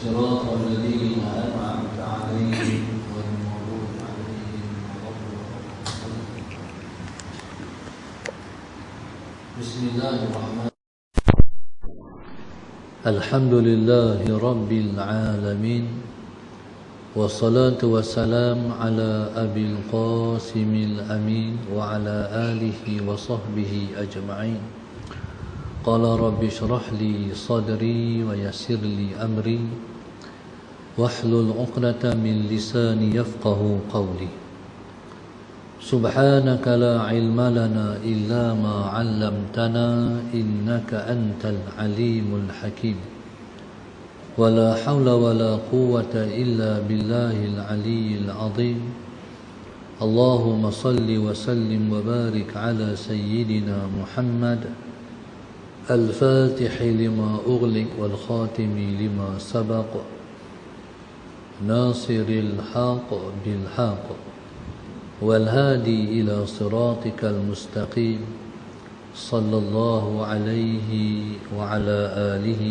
صراط الذين أنعمت عليهم غير المغضوب عليهم ولا الضالين. بسم الله الرحمن الرحيم. الحمد لله رب العالمين، والصلاة والسلام على أبي القاسم الأمين وعلى آله وصحبه أجمعين. قال رب اشرح لي صدري ويسر لي أمري واحلل عقدة من لساني يفقه قولي. سبحانك لا علم لنا إلا ما علمتنا إنك أنت العليم الحكيم. ولا حول ولا قوة إلا بالله العلي العظيم. اللهم صل وسلم وبارك على سيدنا محمد الفاتح لما أغلق والخاتم لما سبق ناصر الحق بالحق والهادي إلى صراطك المستقيم صلى الله عليه وعلى آله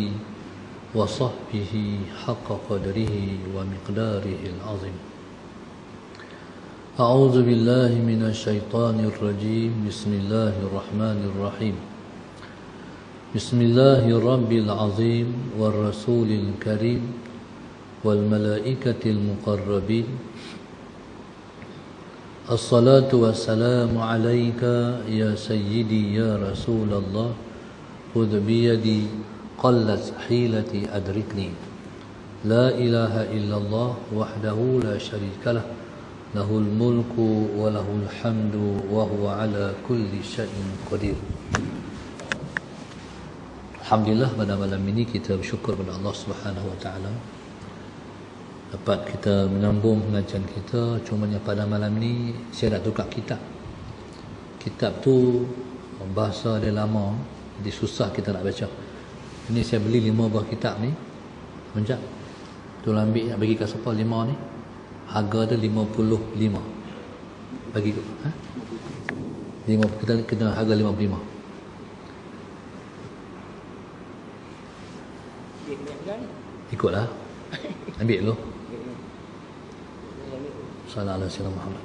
وصحبه حق قدره ومقداره العظيم. أعوذ بالله من الشيطان الرجيم. بسم الله الرحمن الرحيم. بسم الله الرب العظيم والرسول الكريم والملائكة المقربين. الصلاة والسلام عليك يا سيدي يا رسول الله. خذ بيدي قلت حيلتي أدركني. لا إله إلا الله وحده لا شريك له، له الملك وله الحمد وهو على كل شيء قدير. Alhamdulillah, pada malam ini kita bersyukur kepada Allah Subhanahu Wa Taala dapat kita menyambung pengajian kita. Cumanya pada malam ini saya nak tukar kitab. Kitab tu bahasa dia lama, jadi susah kita nak baca. Ini saya beli 5 buah kitab ni. Menjak tu ambil nak bagi kat siapa 5 ni. Harga dia 55. Bagi ha? 5 kita harga 55. Ikutlah. Ambil dulu. Sallallahu alaihi wasallam Muhammad.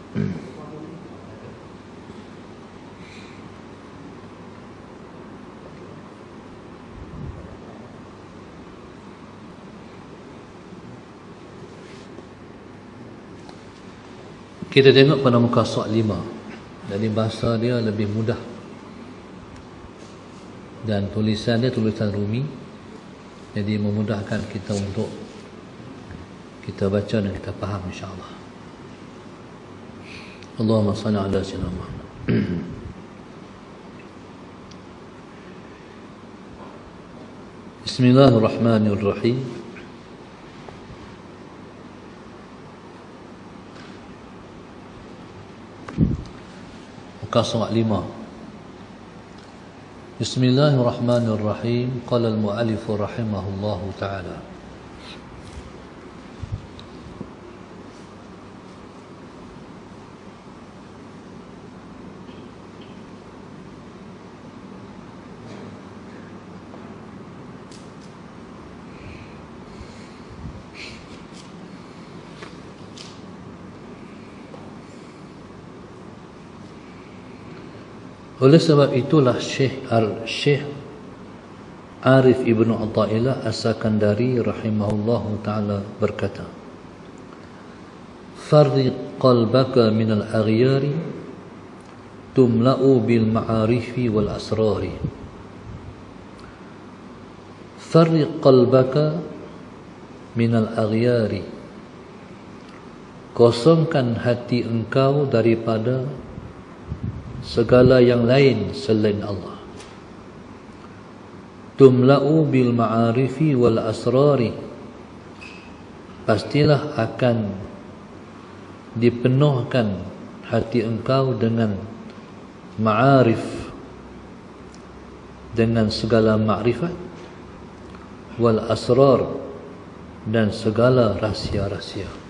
Kita tengok pada muka surat 5. Jadi bahasa dia lebih mudah. Dan tulisan dia tulisan Rumi. Jadi memudahkan kita untuk kita baca dan kita faham insya-Allah. Allahumma salli ala sayyidina Muhammad. Bismillahirrahmanirrahim. Muka surat 5. Bismillahirrahmanirrahim. Qala al-mu'allif rahimahullahu ta'ala. Oleh sebab itulah Syekh Arif Ibn Athaillah As-Sakandari rahimahullahu ta'ala berkata, Farriq qalbaka minal aghyari tumla'u bil ma'arifi wal asrari. Farriq qalbaka minal aghyari. Kosongkan hati engkau daripada segala yang lain selain Allah. Tumla'u bil ma'arifi wal asrari. Pastilah akan dipenuhkan hati engkau dengan ma'arif, dengan segala ma'rifat, wal asrar, dan segala rahsia-rahsia.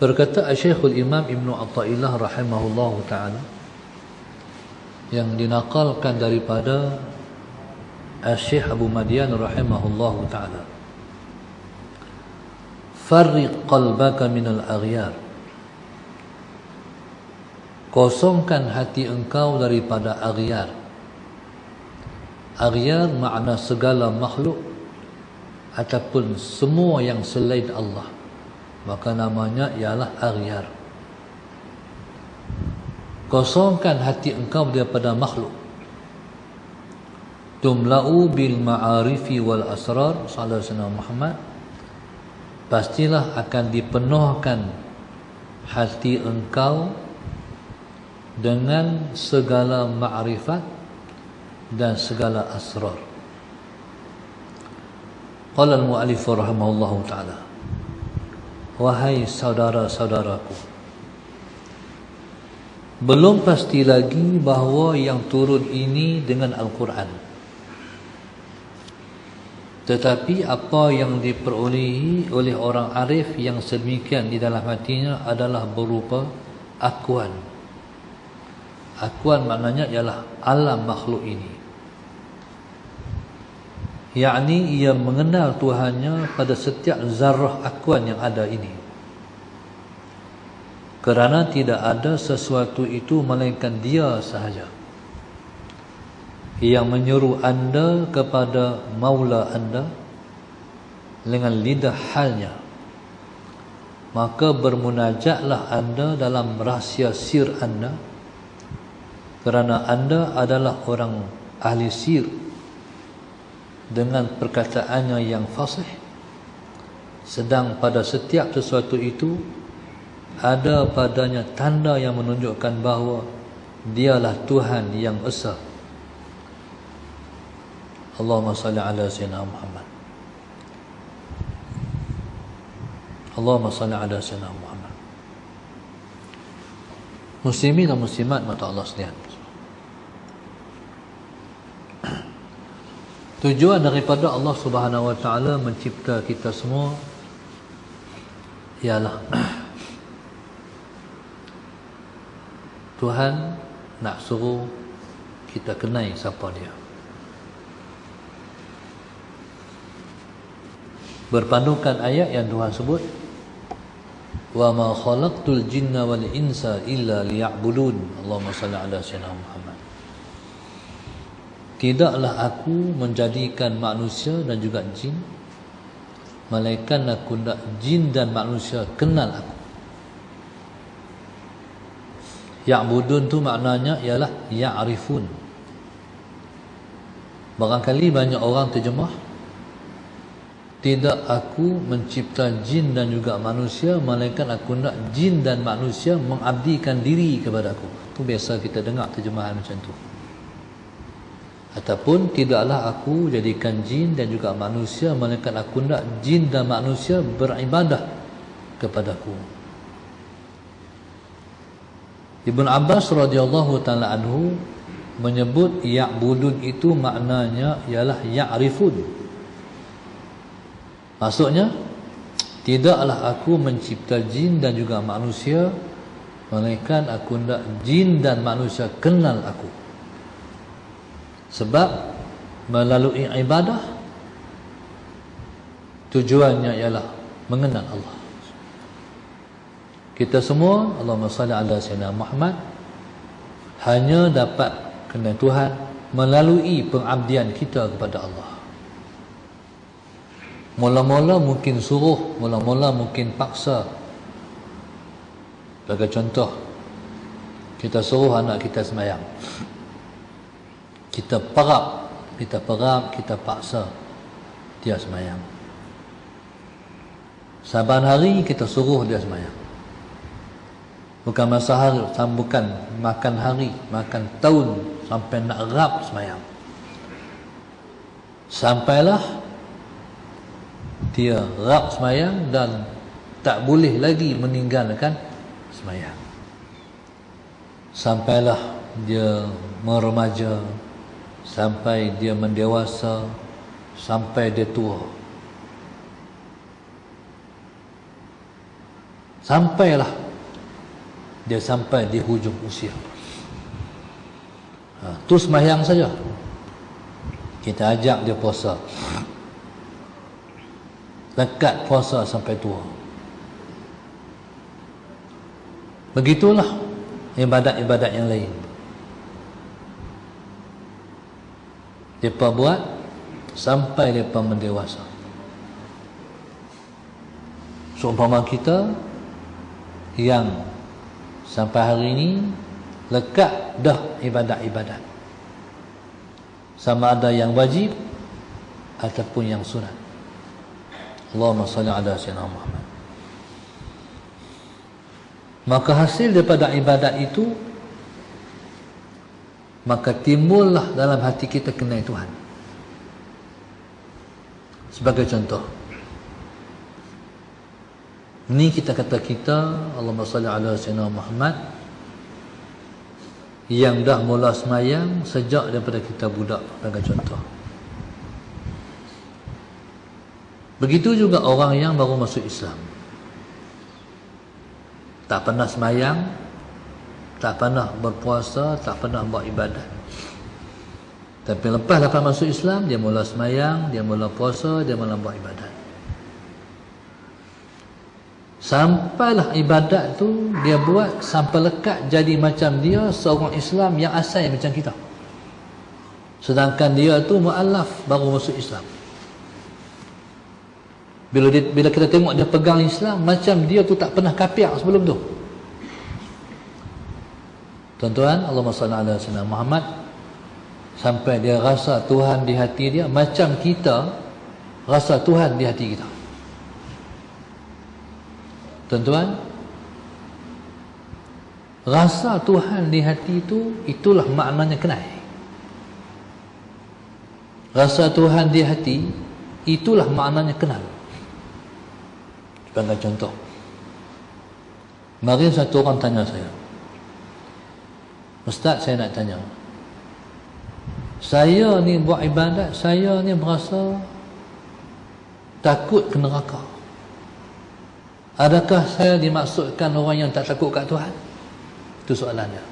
Berkata Syekhul Imam Ibn Athaillah rahimahullahu ta'ala, yang dinakalkan daripada Syekh Abu Madian rahimahullahu ta'ala, farriq qalbaka minal aghyar, kosongkan hati engkau daripada aghyar. Aghyar makna segala makhluk ataupun semua yang selain Allah, maka namanya ialah aghyar. Kosongkan hati engkau daripada makhluk. Tumla'u bil ma'arifi wal asrar, sallallahu alaihi wasallam Muhammad, pastilah akan dipenuhkan hati engkau dengan segala ma'rifat dan segala asrar. Qala al-mu'allif rahimahullahu ta'ala, wahai saudara-saudaraku, belum pasti lagi bahawa yang turun ini dengan Al-Quran, tetapi apa yang diperolehi oleh orang arif yang sedemikian di dalam hatinya adalah berupa akuan. Akuan maknanya ialah alam makhluk ini, yakni ia mengenal Tuhannya pada setiap zarah akuan yang ada ini, kerana tidak ada sesuatu itu melainkan dia sahaja yang menyeru anda kepada Maula anda dengan lidah halnya. Maka bermunajatlah anda dalam rahsia sir anda, kerana anda adalah orang ahli sir dengan perkataannya yang fasih, sedang pada setiap sesuatu itu ada padanya tanda yang menunjukkan bahawa dialah Tuhan yang esa. Allahumma salli ala sayyidina Muhammad. Allahumma salli ala sayyidina Muhammad. Muslimin dan muslimat mata Allah sekalian, tujuan daripada Allah Subhanahu wa taala mencipta kita semua ialah Tuhan nak suruh kita kenal siapa dia. Berpandukan ayat yang Tuhan sebut, wa ma khalaqtul jinna wal insa illa liya'budun. Allahumma salli ala sayyidina Muhammad. Tidaklah aku menjadikan manusia dan juga jin, melainkan aku nak jin dan manusia kenal aku. Ya'budun tu maknanya ialah ya'rifun. Barangkali banyak orang terjemah, tidak aku mencipta jin dan juga manusia, melainkan aku nak jin dan manusia mengabdikan diri kepada aku. Itu biasa kita dengar terjemahan macam tu. Ataupun tidaklah aku jadikan jin dan juga manusia, melainkan aku nak jin dan manusia beribadah kepadaku. Ibn Abbas radhiyallahu ta'ala anhu menyebut ya'budun itu maknanya ialah ya'rifun. Maksudnya, tidaklah aku mencipta jin dan juga manusia, melainkan aku nak jin dan manusia kenal aku. Sebab melalui ibadah tujuannya ialah mengenal Allah. Kita semua, Allahumma salli ala sayyidina Muhammad, hanya dapat kenal Tuhan melalui pengabdian kita kepada Allah. Mula-mula mungkin suruh, mula-mula mungkin paksa. Sebagai contoh, kita suruh anak kita sembahyang, kita perap, kita paksa dia sembahyang. Saban hari kita suruh dia sembahyang. Bukan masa hari, bukan makan hari, makan tahun, sampai nak rap sembahyang. Sampailah dia rap sembahyang dan tak boleh lagi meninggalkan sembahyang. Sampailah dia meremaja, sampai dia mendewasa, sampai dia tua. Sampailah dia sampai di hujung usia. Tu sembahyang saja. Kita ajak dia puasa, lekat puasa sampai tua. Begitulah ibadat-ibadat yang lain. Mereka buat sampai mereka mendewasa. Seumpama kita yang sampai hari ini lekat dah ibadat-ibadat, sama ada yang wajib ataupun yang sunat. Allahumma salli ala sayyidina Muhammad. Maka hasil daripada ibadat itu, maka timbullah dalam hati kita kenal Tuhan. Sebagai contoh, ni kita kata kita, Allahumma salli ala sayyidina Muhammad, yang dah mula semayang sejak daripada kita budak, sebagai contoh. Begitu juga orang yang baru masuk Islam, tak pernah semayang, tak pernah berpuasa, tak pernah buat ibadat. Tapi lepas masuk Islam, dia mula semayang, dia mula puasa, dia mula buat ibadat. Sampailah ibadat tu dia buat sampai lekat jadi macam dia seorang Islam yang asal macam kita. Sedangkan dia tu mu'allaf, baru masuk Islam. Bila kita tengok dia pegang Islam, macam dia tu tak pernah kafir sebelum tu. Tuan-tuan, Allahumma salli ala sayyidina Muhammad, sampai dia rasa Tuhan di hati dia macam kita rasa Tuhan di hati kita. Tuan-tuan, rasa Tuhan di hati itu, itulah maknanya kenal. Rasa Tuhan di hati, itulah maknanya kenal. Sebagai contoh, mari satu orang tanya saya, Ustaz, saya nak tanya, saya ni buat ibadat, saya ni berasa takut ke neraka. Adakah saya dimaksudkan orang yang tak takut kat Tuhan? Itu soalannya.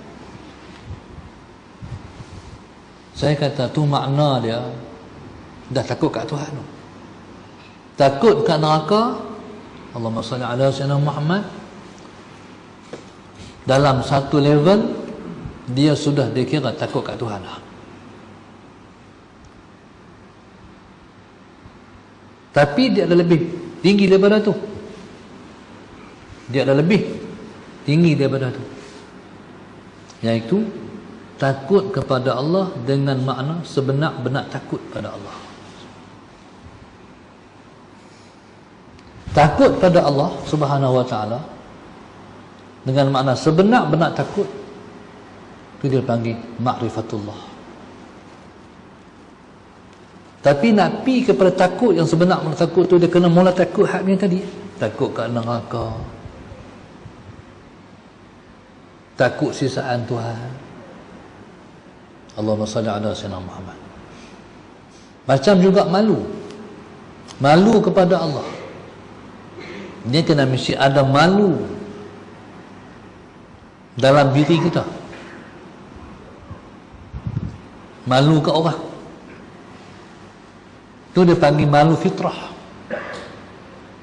Saya kata tu makna dia dah takut kat Tuhan. Takut kat neraka, Allahumma salli ala sayyidina Muhammad, dalam satu level dia sudah dikira takut kat Tuhan lah. Tapi dia ada lebih tinggi daripada tu. Dia ada lebih tinggi daripada tu, iaitu takut kepada Allah dengan makna sebenar-benar takut pada Allah. Takut pada Allah Subhanahu wa ta'ala dengan makna sebenar-benar takut, itu dia panggil ma'rifatullah. Tapi nak pergi kepada takut yang sebenar-benar takut tu, dia kena mula takut hak yang tadi. Takut kat neraka, takut sisaan Tuhan. Allahumma salli ala sayyidina Muhammad. Macam juga malu. Malu kepada Allah, dia kena mesti ada malu dalam diri kita. Malu ke orang, tu dia panggil malu fitrah.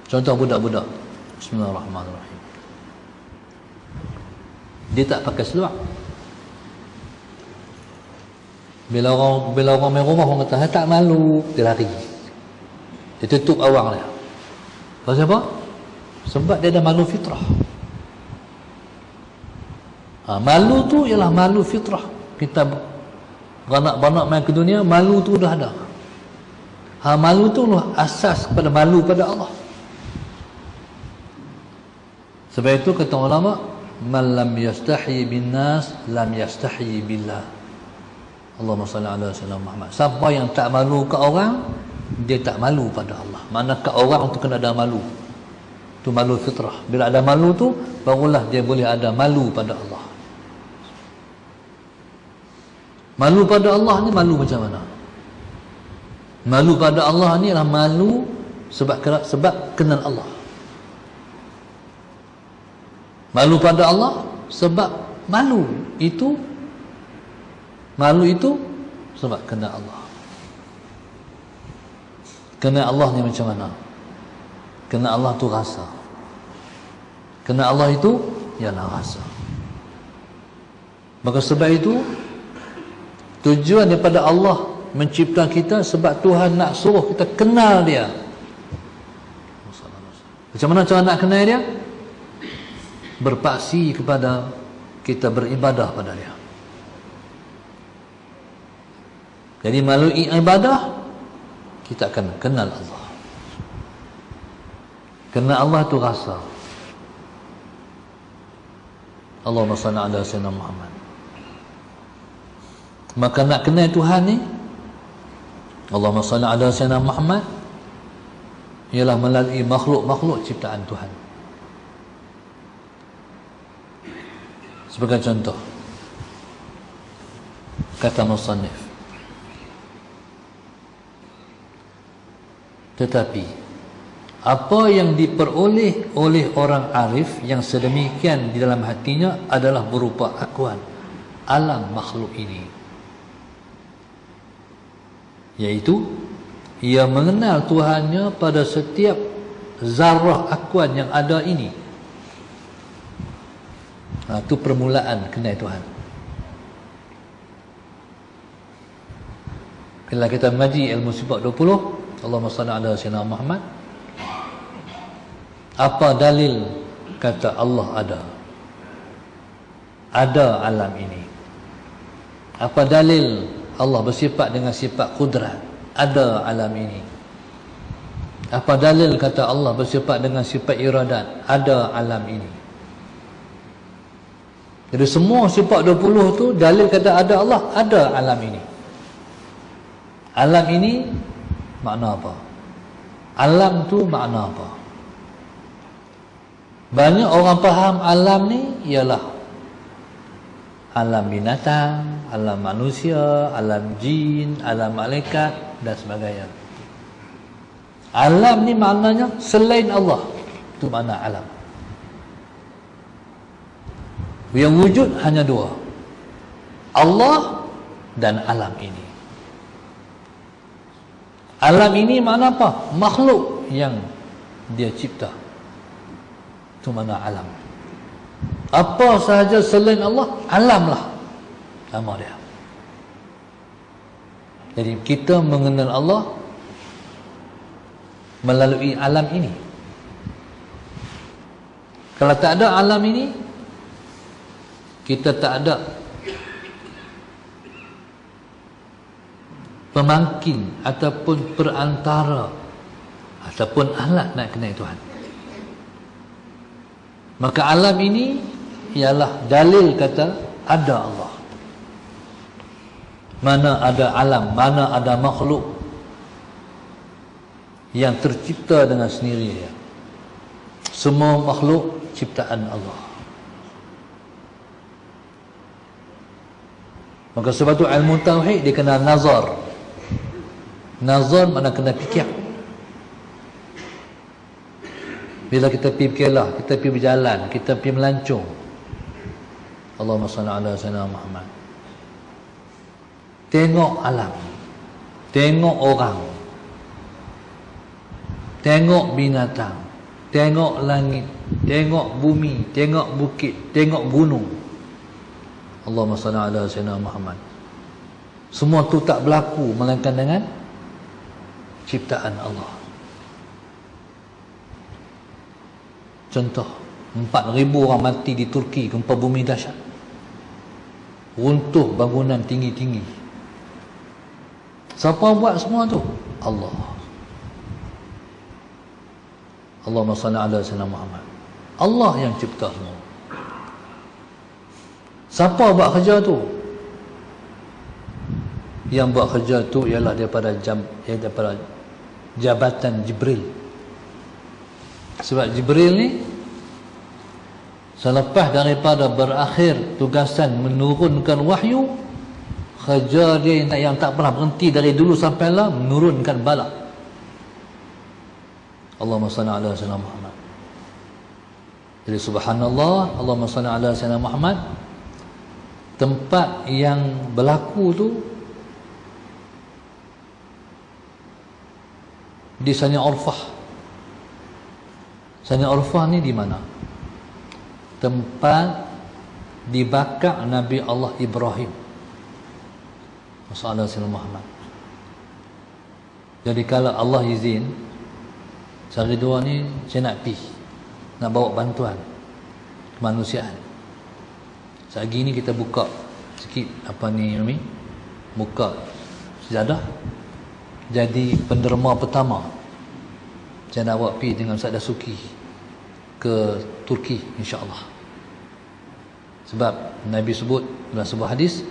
Contoh budak-budak, bismillahirrahmanirrahim, dia tak pakai seluar. Bila orang main rumah, orang kata tak malu, dia lari, dia tutup awang dia. Pasal apa? Sebab dia ada malu fitrah. Malu tu ialah malu fitrah. Kita beranak-beranak main ke dunia, malu tu dah ada. Malu tu lah asas kepada malu pada Allah. Sebab itu kata ulama, man lam yastahi bin nas lam yastahi billah. Allahumma salli ala sayyidina Muhammad. Siapa yang tak malu ke orang, dia tak malu pada Allah. Mana ke orang tu kena ada malu. Tu malu fitrah. Bila ada malu tu, barulah dia boleh ada malu pada Allah. Malu pada Allah ni malu macam mana? Malu pada Allah ni adalah malu sebab kenal Allah. Malu pada Allah sebab malu itu sebab kenal Allah. Kenal Allah ni macam mana? Kenal Allah tu rasa. Kenal Allah itu ialah rasa. Maka sebab itu tujuan daripada Allah mencipta kita sebab Tuhan nak suruh kita kenal dia. Macam mana cara nak kenal dia? Berpaksi kepada kita beribadah pada dia. Jadi melalui ibadah kita akan kenal Allah. Kenal Allah itu rasa. Allahumma salli ala sayyidina Muhammad. Maka nak kenal Tuhan ni, Allahumma salli ala sayyidina Muhammad, ialah melalui makhluk-makhluk ciptaan Tuhan. Sebagai contoh, kata musannif, tetapi apa yang diperoleh oleh orang arif yang sedemikian di dalam hatinya adalah berupa akuan alam makhluk ini, yaitu ia mengenal Tuhannya pada setiap zarah akuan yang ada ini. Itu permulaan kenal Tuhan. Bila kita mengaji ilmu sifat 20, Allahumma salli ala sayyidina Muhammad, apa dalil kata Allah ada? Ada alam ini. Apa dalil Allah bersifat dengan sifat kudrat? Ada alam ini. Apa dalil kata Allah bersifat dengan sifat iradat? Ada alam ini. Jadi semua sifat 20 tu dalil kata ada Allah, ada alam ini. Alam ini makna apa? Alam tu makna apa? Banyak orang faham alam ni ialah alam binatang, alam manusia, alam jin, alam malaikat dan sebagainya. Alam ni maknanya selain Allah. Itu makna alam. Yang wujud hanya dua, Allah dan alam ini. Alam ini makna apa? Makhluk yang dia cipta. Itu makna alam. Apa sahaja selain Allah, alam lah nama dia. Jadi kita mengenal Allah melalui alam ini. Kalau tak ada alam ini, kita tak ada pemangkin ataupun perantara ataupun alat nak kenal Tuhan. Maka alam ini ialah dalil kata ada Allah. Mana ada alam, mana ada makhluk yang tercipta dengan sendirinya. Semua makhluk ciptaan Allah. Maka sebab tu ilmu tauhid dia kena nazar. Nazar makna kena fikir. Bila kita pergi berkelah, kita pergi berjalan, kita pergi melancong, Allahumma salli ala sayyidina Muhammad, tengok alam, tengok orang, tengok binatang, tengok langit, tengok bumi, tengok bukit, tengok gunung, Allahumma salli ala sayyidina Muhammad. Semua tu tak berlaku melainkan dengan ciptaan Allah. Contoh, 4,000 orang mati di Turki gempa bumi dahsyat. Runtuh bangunan tinggi-tinggi. Siapa buat semua tu? Allah. Allahumma salli ala sayyidina Muhammad. Allah yang cipta semua. Siapa buat kerja tu? Yang buat kerja tu ialah daripada jabatan Jibril. Sebab Jibril ni selepas daripada berakhir tugasan menurunkan wahyu, kerja dia yang tak pernah berhenti dari dulu sampai lah menurunkan bala. Allahumma salli ala sayyidina Muhammad. Jadi subhanallah, Allahumma salli ala sayyidina Muhammad. Tempat yang berlaku tu di Sani Urfah. Sani Urfah ni di mana? Tempat dibakar Nabi Allah Ibrahim, Masalah Sayyidina Muhammad. Jadi kalau Allah izin, sehari dua ni saya nak pergi, nak bawa bantuan kemanusiaan. Sehari ni kita buka sikit apa ni, buka sejadah, jadi penderma pertama. Saya nak bawa pergi dengan Ustaz Dasuki ke Turki, insya-Allah. Sebab Nabi sebut dalam sebuah hadis,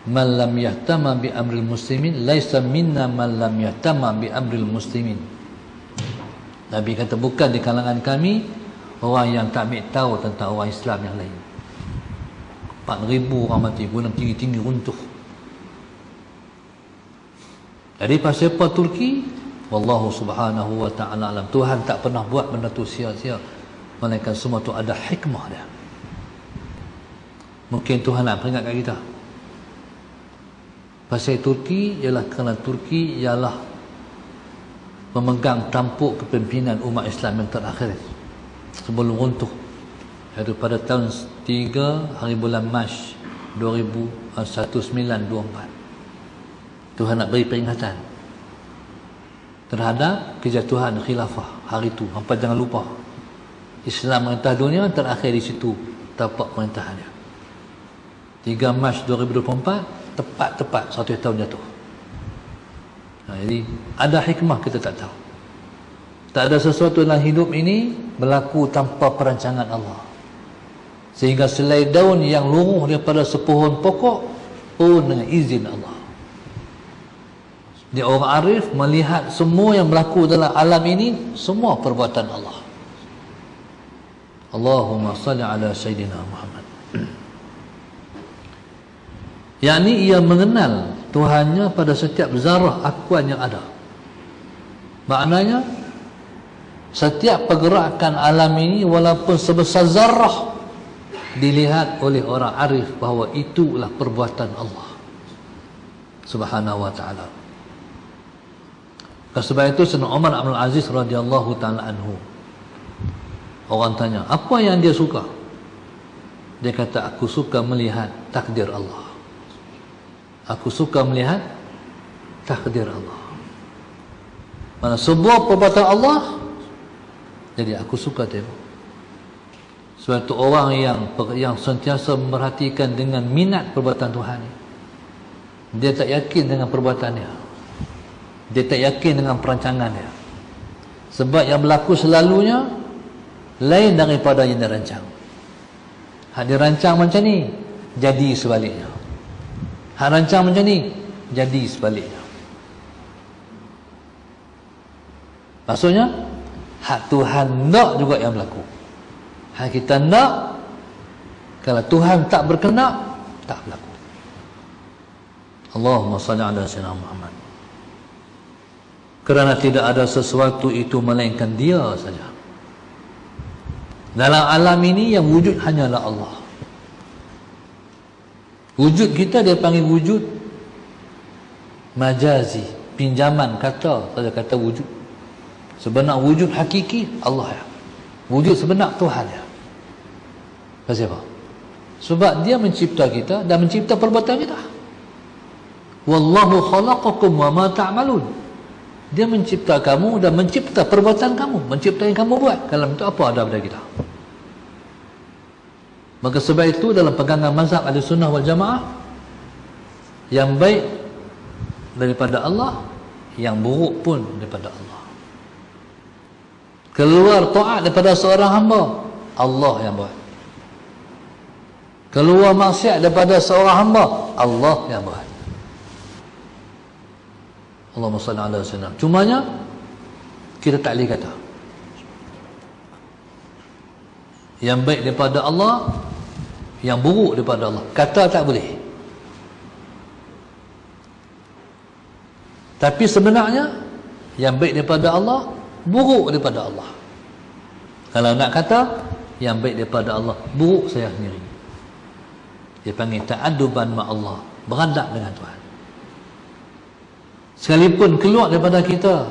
man lam yahtama bi amril muslimin laisa minna man lam yahtama bi amril muslimin. Nabi kata bukan di kalangan kami orang yang tak ambil tahu tentang orang Islam yang lain. 4,000 orang mati, gunung tinggi-tinggi runtuh. Jadi pasal apa Turki? Wallahu subhanahu wa ta'ala alam. Tuhan tak pernah buat benda tu sia-sia, melainkan semua tu ada hikmah dia. Mungkin Tuhan nak peringatkan kita. Pasal Turki ialah kerana Turki ialah memegang tampuk kepimpinan umat Islam yang terakhir sebelum runtuh, iaitu pada tahun 3 hari bulan Mac 1924. Tuhan nak beri peringatan terhadap kejatuhan khilafah hari itu. Hampa jangan lupa, Islam merintah dunia terakhir di situ tapak perintahannya. 3 Mac 2024, tepat-tepat 100 tahun jatuh. Jadi ada hikmah kita tak tahu. Tak ada sesuatu dalam hidup ini berlaku tanpa perancangan Allah. Sehingga selai daun yang luruh daripada sepohon pokok pun dengan izin Allah. Dia orang arif melihat semua yang berlaku dalam alam ini semua perbuatan Allah. Allahumma salli ala Sayyidina Muhammad. Yakni ia mengenal Tuhannya pada setiap zarah akuan yang ada. Maknanya setiap pergerakan alam ini walaupun sebesar zarah dilihat oleh orang arif bahawa itulah perbuatan Allah Subhanahu wa ta'ala. Sebab itu Sayyidina Umar Abdul Aziz radhiyallahu ta'ala anhu, orang tanya apa yang dia suka, dia kata aku suka melihat takdir Allah. Aku suka melihat takdir Allah. Mana sebuah perbuatan Allah, jadi aku suka tengok. Sebab itu orang yang sentiasa memerhatikan dengan minat perbuatan Tuhan, dia tak yakin dengan perbuatannya, dia tak yakin dengan perancangannya. Sebab yang berlaku selalunya lain daripada yang dirancang. Hak dirancang macam ni, jadi sebaliknya. Hak rancang macam ni, jadi sebaliknya. Maksudnya hak Tuhan nak juga yang berlaku. Hak kita nak, kalau Tuhan tak berkenak, tak berlaku. Allahumma salli ala Sayyidina Muhammad. Kerana tidak ada sesuatu itu melainkan Dia saja. Dalam alam ini yang wujud hanyalah Allah. Wujud kita dia panggil wujud majazi, pinjaman kata saja, kata wujud. Sebenar wujud hakiki Allah ya. Wujud sebenar Tuhan ya. Pasal apa? Sebab Dia mencipta kita dan mencipta perbuatan kita. Wallahu khalaqakum wa ma ta'malun. Dia mencipta kamu dan mencipta perbuatan kamu, mencipta yang kamu buat. Kalau itu apa ada pada kita? Maka sebab itu dalam pegangan mazhab Ahlussunnah wal Jamaah, yang baik daripada Allah, yang buruk pun daripada Allah. Keluar taat daripada seorang hamba, Allah yang buat. Keluar maksiat daripada seorang hamba, Allah yang buat. Allahumma salli ala sayyidina. Cumanya kita tak boleh kata yang baik daripada Allah, yang buruk daripada Allah. Kata tak boleh. Tapi sebenarnya yang baik daripada Allah, buruk daripada Allah. Kalau nak kata yang baik daripada Allah, buruk saya sendiri. Dia panggil ta'adduban ma Allah, beradab dengan Tuhan. Sekalipun keluar daripada kita,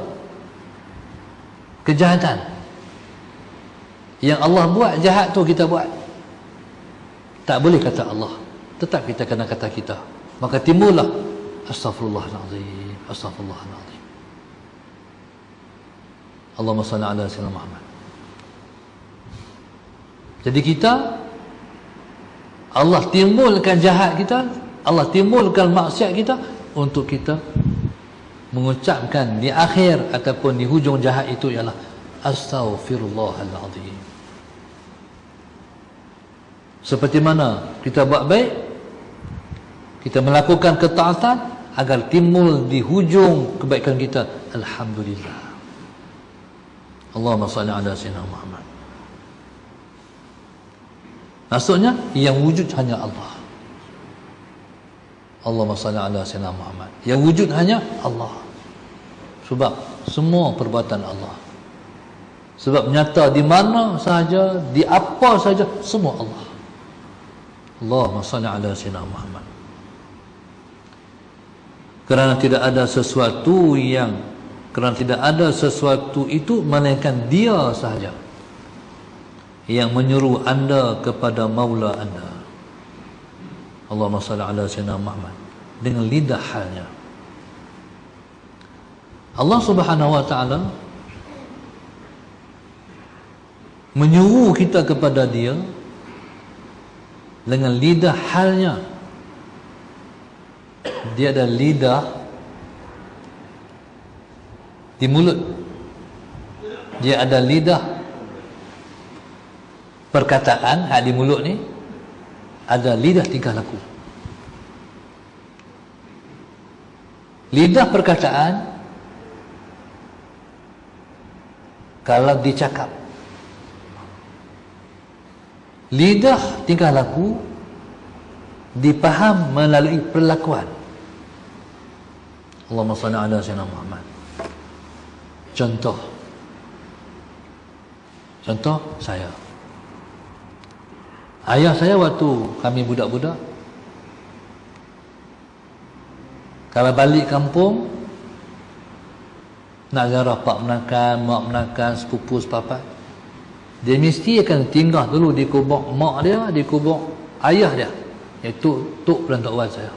kejahatan. Yang Allah buat jahat tu kita buat. Tak boleh kata Allah, tetap kita kena kata kita. Maka timbullah astaghfirullahalazim, astaghfirullahalazim. Allahumma salli ala sayyidina Muhammad. Jadi kita, Allah timbulkan jahat kita, Allah timbulkan maksiat kita untuk kita mengucapkan di akhir ataupun di hujung jahat itu ialah astaghfirullahalazim. Seperti mana kita buat baik, kita melakukan ketaatan agar timbul di hujung kebaikan kita alhamdulillah. Allahumma salli ala sayyidina Muhammad. Maksudnya yang wujud hanya Allah. Allahumma salli ala sayyidina Muhammad. Yang wujud hanya Allah. Sebab semua perbuatan Allah. Sebab nyata di mana sahaja, di apa sahaja, semua Allah. Allahumma salli ala sayyidina Muhammad. Kerana tidak ada sesuatu itu melainkan Dia sahaja yang menyuruh anda kepada Maula anda. Allahumma salli ala sayyidina Muhammad dengan lidah halnya. Allah Subhanahu wa taala menyuruh kita kepada Dia dengan lidah halnya. Dia ada lidah di mulut, dia ada lidah perkataan di mulut ni, ada lidah tingkah laku. Lidah perkataan kalau dicakap, lidah tingkah laku dipaham melalui perlakuan. Allahumma salli ala sayyidina Muhammad. Contoh saya, ayah saya waktu kami budak-budak, kalau balik kampung nak ziarah pak menakan, mak menakan, sepupu sepapat, dia mesti akan tinggal dulu di kubur mak dia, di kubur ayah dia, iaitu tok dan tok wan saya.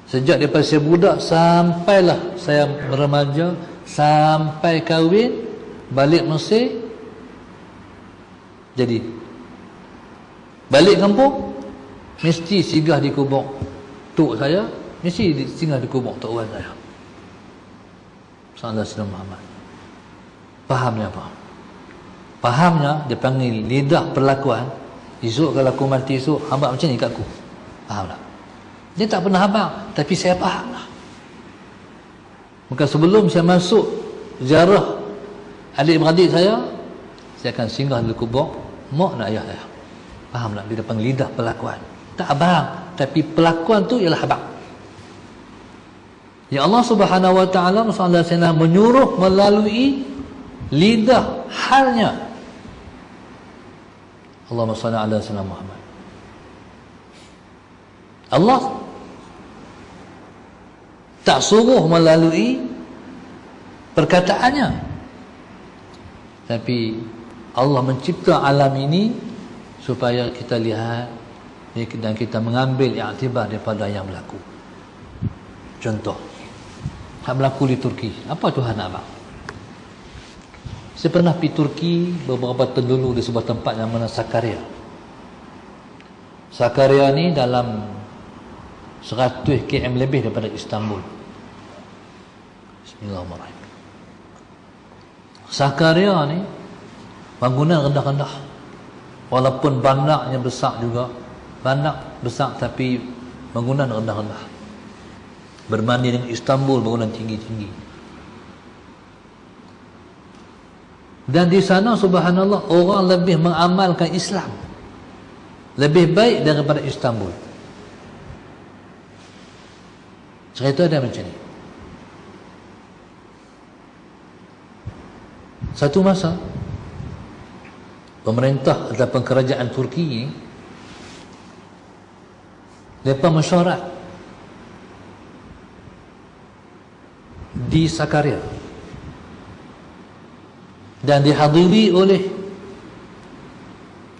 Sejak daripada saya budak sampailah saya remaja, sampai kahwin, balik Mesir. Jadi balik kampung mesti singgah di kubur tok saya, mesti singgah di kubur tok wan saya. Sallallahu alaihi Muhammad. Fahamnya apa? Fahamnya dia panggil lidah perlakuan. Esok kalau aku mati esok, hamba macam ni kat aku. Faham tak? Dia tak pernah habang, tapi saya faham lah. Maka sebelum saya masuk ziarah adik-beradik saya akan singgah di kubur mak dan ayah saya. Faham tak? Dia panggil lidah perlakuan. Tak abang, tapi perlakuan tu ialah abang. Ya Allah Subhanahu wa taala menyuruh melalui lidah halnya. Allahumma salli ala sayyidina Muhammad. Allah tak suruh melalui perkataannya, tapi Allah mencipta alam ini supaya kita lihat dan kita mengambil iktibar daripada yang berlaku. Contoh yang berlaku di Turki. Apa Tuhan nak abang? Saya pernah pergi Turki beberapa tahun dulu di sebuah tempat yang mana Sakarya. Sakarya ni dalam 100 km lebih daripada Istanbul. Bismillahirrahmanirrahim. Sakarya ni bangunan rendah-rendah. Walaupun bandaknya besar juga, bandak besar tapi bangunan rendah-rendah. Berbanding dengan Istanbul, bangunan tinggi-tinggi. Dan di sana subhanallah orang lebih mengamalkan Islam lebih baik daripada Istanbul. Cerita dia macam ni. Satu masa pemerintah ataupun kerajaan Turki mereka mesyuarat di Sakarya. dan dihadiri oleh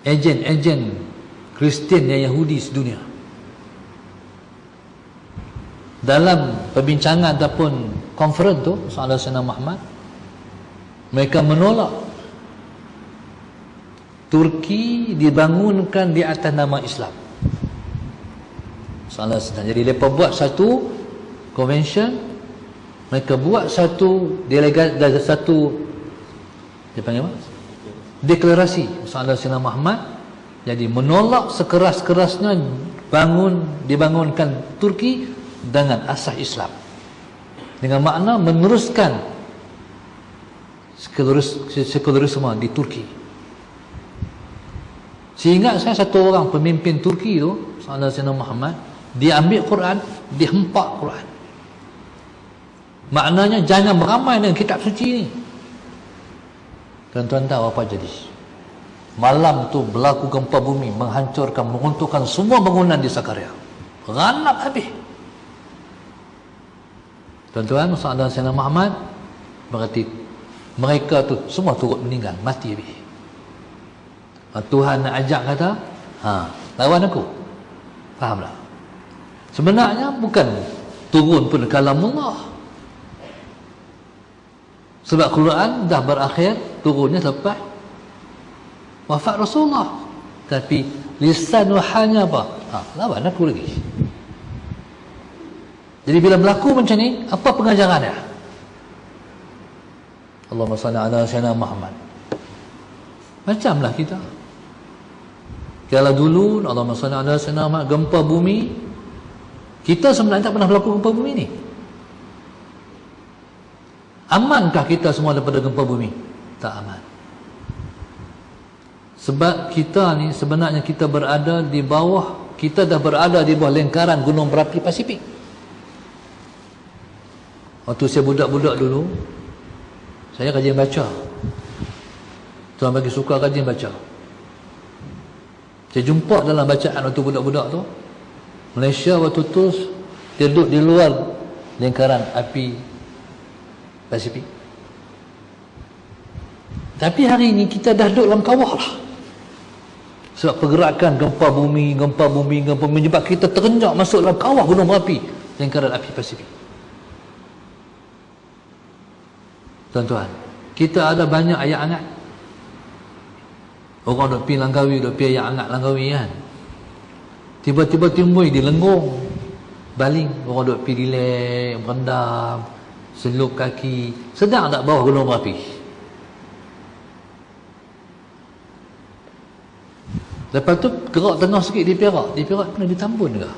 ejen-ejen Kristian dan Yahudi sedunia. Dalam perbincangan ataupun konferen tu Sallallahu Alaihi Muhammad, mereka menolak Turki dibangunkan di atas nama Islam. Sallallahu Alaihi Wasallam. Jadi mereka buat satu convention, mereka buat satu delegasi, satu dia panggil apa? Deklarasi Sallallahu Alaihi Muhammad. Jadi menolak sekeras-kerasnya dibangunkan Turki dengan asas Islam, dengan makna meneruskan sekularisme di Turki. Sehingga saya satu orang pemimpin Turki tu Sallallahu Alaihi Muhammad, dia ambil Quran, dia hempak Quran. Maknanya jangan beramai dengan kitab suci ni. Tuan-tuan tahu apa jadi? Malam tu berlaku gempa bumi, menghancurkan, meruntuhkan semua bangunan di Sakarya. Ranap habis. Tuan-tuan, Sallallahu Alaihi Muhammad, berarti mereka tu semua turut meninggal, mati habis. Tuhan nak ajak kata, lawan aku. Faham tak? Sebenarnya bukan turun pun kalam Allah. Sebab Quran dah berakhir turunnya lepas wafat Rasulullah. Tapi lisan wahalnya apa? Lawan aku lagi. Jadi bila berlaku macam ni, apa pengajaran dia? Allahumma salli ala sayyidina Muhammad. Macamlah kita. Kalau dulu Allahumma salli ala sayyidina Muhammad, gempa bumi, kita sebenarnya tak pernah berlaku gempa bumi ni. Amankah kita semua daripada gempa bumi? Tak aman. Sebab kita ni sebenarnya kita berada di bawah, kita dah berada di bawah lingkaran gunung berapi Pasifik. Waktu saya budak-budak dulu, saya kajian baca. Tuan bagi suka kajian baca. Saya jumpa dalam bacaan waktu budak-budak tu, Malaysia waktu tu dia duduk di luar lingkaran api Pasifik. Tapi hari ini kita dah duduk dalam kawah lah. Sebab pergerakan gempa bumi menyebab kita terenjak masuk dalam kawah gunung berapi, lingkaran api Pasifik. Tuan-tuan, kita ada banyak ayat angat. Orang duk pergi Langkawi, duk pergi ayat angat Langkawi kan. Tiba-tiba timbul di Lenggong, baling, orang duk pergi relax, berendam, selup kaki. Sedang tak bawah gunung berapi? Lepas tu gerak tengah sikit di Perak. Di Perak kena ditambun ke?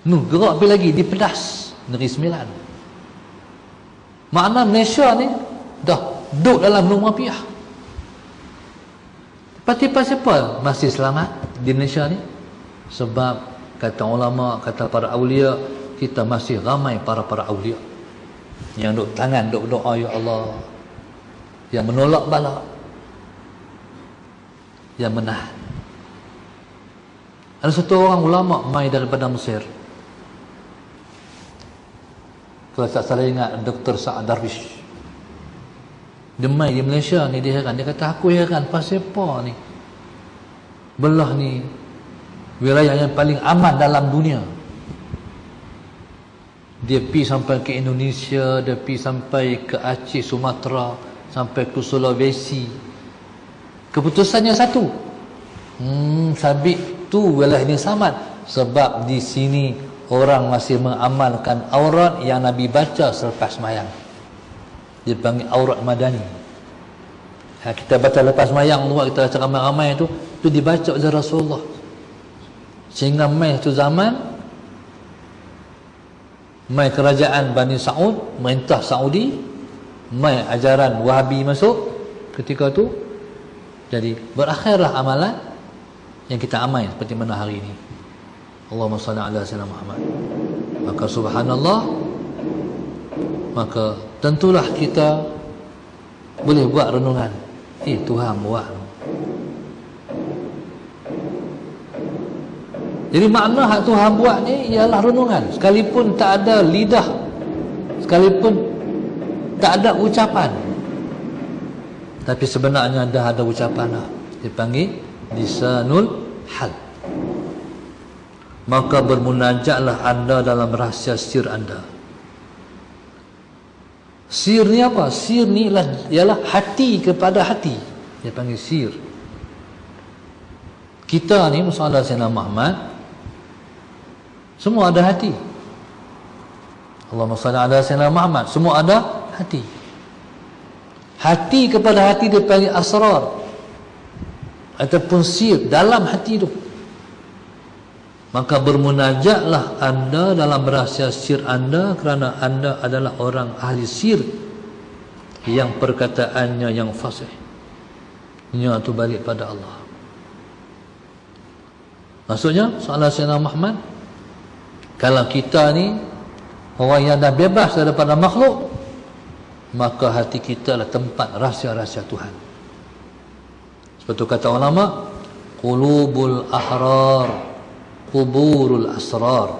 Gerak pergi lagi di Pedas, Negeri Sembilan. Makna Malaysia ni dah duduk dalam gunung berapi lah. Siapa masih selamat di Malaysia ni? Sebab kata ulama, kata para awliya, kita masih ramai para awliya yang duk tangan duk doa, ya Allah, yang menolak bala, yang menahan. Ada satu orang ulama mai daripada Mesir, kalau tak salah ingat, Dr. Sa'ad Darwish. Dia mai di Malaysia ni, dia heran. Dia kata, aku heran pasal apa ni, belah ni wilayah yang paling aman dalam dunia. Dia pergi sampai ke Indonesia, dia pergi sampai ke Aceh, Sumatera, sampai ke Sulawesi. Keputusannya satu, sabit tu wilayah ini selamat. Sebab di sini orang masih mengamalkan aurat yang Nabi baca selepas sembahyang. Dia panggil aurat madani. Kita baca lepas sembahyang, kita baca ramai-ramai tu dibaca oleh Rasulullah. Sehingga mai tu zaman, mai kerajaan Bani Saud, merintah Saudi, mai ajaran Wahabi masuk ketika tu. Jadi berakhirlah amalan yang kita amal seperti mana hari ini. Allahumma salli ala sayyidina Muhammad. Maka subhanallah, maka tentulah kita boleh buat renungan. Tuhan buat. Jadi makna hak Tuhan buat ni ialah renungan. Sekalipun tak ada lidah, sekalipun tak ada ucapan, tapi sebenarnya dah ada ucapan dah. Dipanggil lisanul hal. Maka bermunajatlah anda dalam rahsia sir anda. Sir ni apa? Sir ni ialah hati kepada hati. Dia panggil sir. Kita ni masalah Sayyidina Muhammad semua ada hati. Allahumma salli ala Sayyidina Muhammad, semua ada hati. Hati kepada hati dia panggil asrar ataupun sir dalam hati tu. Maka bermunajatlah anda dalam rahsia sir anda, kerana anda adalah orang ahli sir yang perkataannya yang fasih. Nya tu balik pada Allah. Maksudnya soalan Sayyidina Muhammad, kalau kita ni orang yang dah bebas daripada makhluk, maka hati kita adalah tempat rahsia-rahsia Tuhan. Seperti kata ulama, qulubul ahrar kuburul asrar.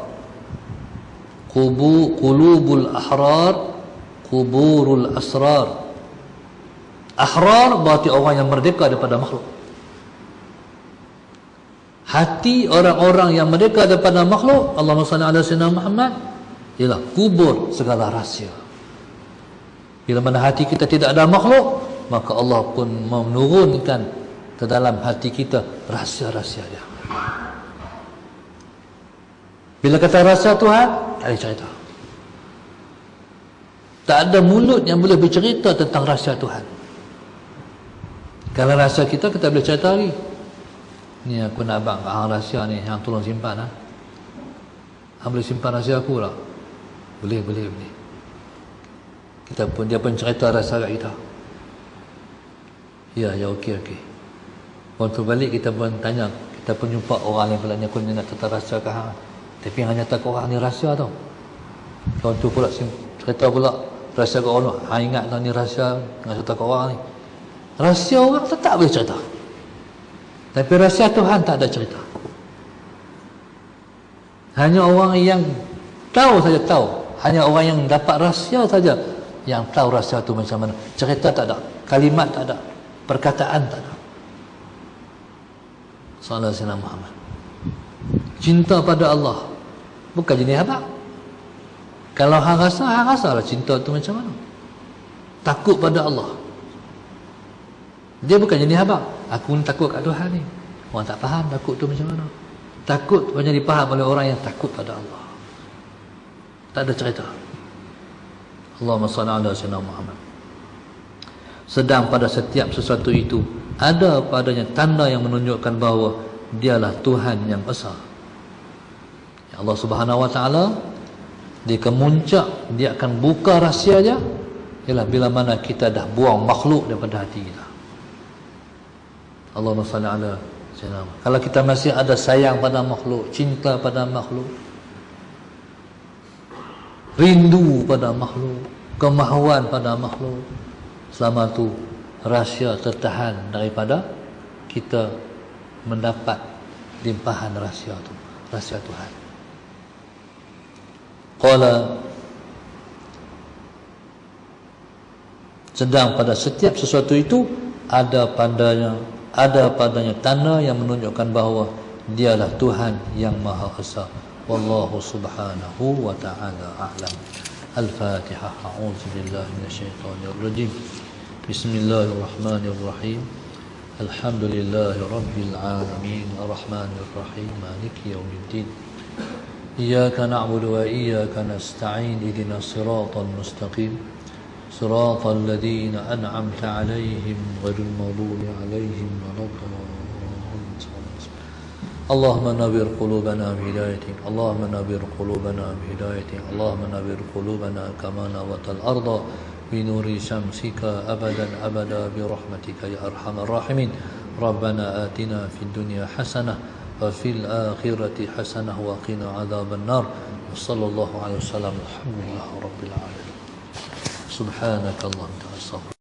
Qulubul ahrar kuburul asrar. Ahrar berarti orang yang merdeka daripada makhluk. Hati orang-orang yang merdeka daripada makhluk, Allahumma salli ala sayyidina Muhammad, ialah kubur segala rahsia. Bila mana hati kita tidak ada makhluk, maka Allah pun menurunkan ke dalam hati kita rahsia-rahsia dia. Bila kata rahsia Tuhan, tak ada cerita. Tak ada mulut yang boleh bercerita tentang rahsia Tuhan. Kalau rahsia kita boleh cerita lagi. Ni aku nak abang hang rahsia ni, hang tolong simpan lah. Hang boleh simpan rahsia aku lah. Boleh. Dia pun cerita rahsia kat kita. Ya okey. Waktu balik kita pun tanya, kita pun jumpa orang yang pula ni, aku ni nak cerita rahsia ke hang. Tapi hanya tak orang ni rahsia tau. Kawan tu pula cerita pula rahsia kat orang, hang ingat tau ni rahsia, nak cerita kat orang ni. Rahsia orang tetap boleh cerita. Tapi rahsia Tuhan tak ada cerita. Hanya orang yang tahu saja tahu. Hanya orang yang dapat rahsia saja yang tahu rahsia tu macam mana. Cerita tak ada, kalimat tak ada, perkataan tak ada. Sallallahu alaihi wasallam Muhammad. Cinta pada Allah bukan jenis apa. Kalau hang rasalah cinta tu macam mana. Takut pada Allah. Dia bukan jenis apa. Aku ni takut kat Tuhan ni. Orang tak faham takut tu macam mana. Takut banyak dipaham oleh orang yang takut pada Allah. Tak ada cerita. Allahumma salli ala sayyidina Muhammad. Sedang pada setiap sesuatu itu ada padanya tanda yang menunjukkan bahawa dialah Tuhan yang esa. Allah Subhanahu wa taala di kemuncak dia akan buka rahsia dia ialah bila mana kita dah buang makhluk daripada hati kita. Allahumma salli ala sayyidina. Kalau kita masih ada sayang pada makhluk, cinta pada makhluk, rindu pada makhluk, kemahuan pada makhluk, selama tu rahsia tertahan daripada kita mendapat limpahan rahsia tu, rahsia Tuhan. Qala, sedang pada setiap sesuatu itu ada padanya tanda yang menunjukkan bahawa dialah Tuhan yang Maha Esa. Wallahu subhanahu wa ta'ala a'lam. Al-Fatihah. A'udzu billahi minasyaitonir rajim. Bismillahirrahmanirrahim. Alhamdulillahi rabbil alamin. Arrahmanir rahim. Maliki yaumiddin. Iyyaka na'budu wa iyyaka nasta'in. Ihdinas siratal mustaqim. صراط الذين أنعمت عليهم غير المغضوب عليهم ولا الضالين. اللهم نور قلوبنا بهدايتك، اللهم نور قلوبنا بهدايتك، اللهم نور قلوبنا كما نورت الأرض بنور شمسك أبدا أبدا برحمتك يا أرحم الراحمين. ربنا آتنا في الدنيا حسنة وفي الآخرة حسنة وقنا عذاب النار. وصلى الله عليه وسلم. الحمد لله رب العالمين. سبحانك اللهم وبحمدك.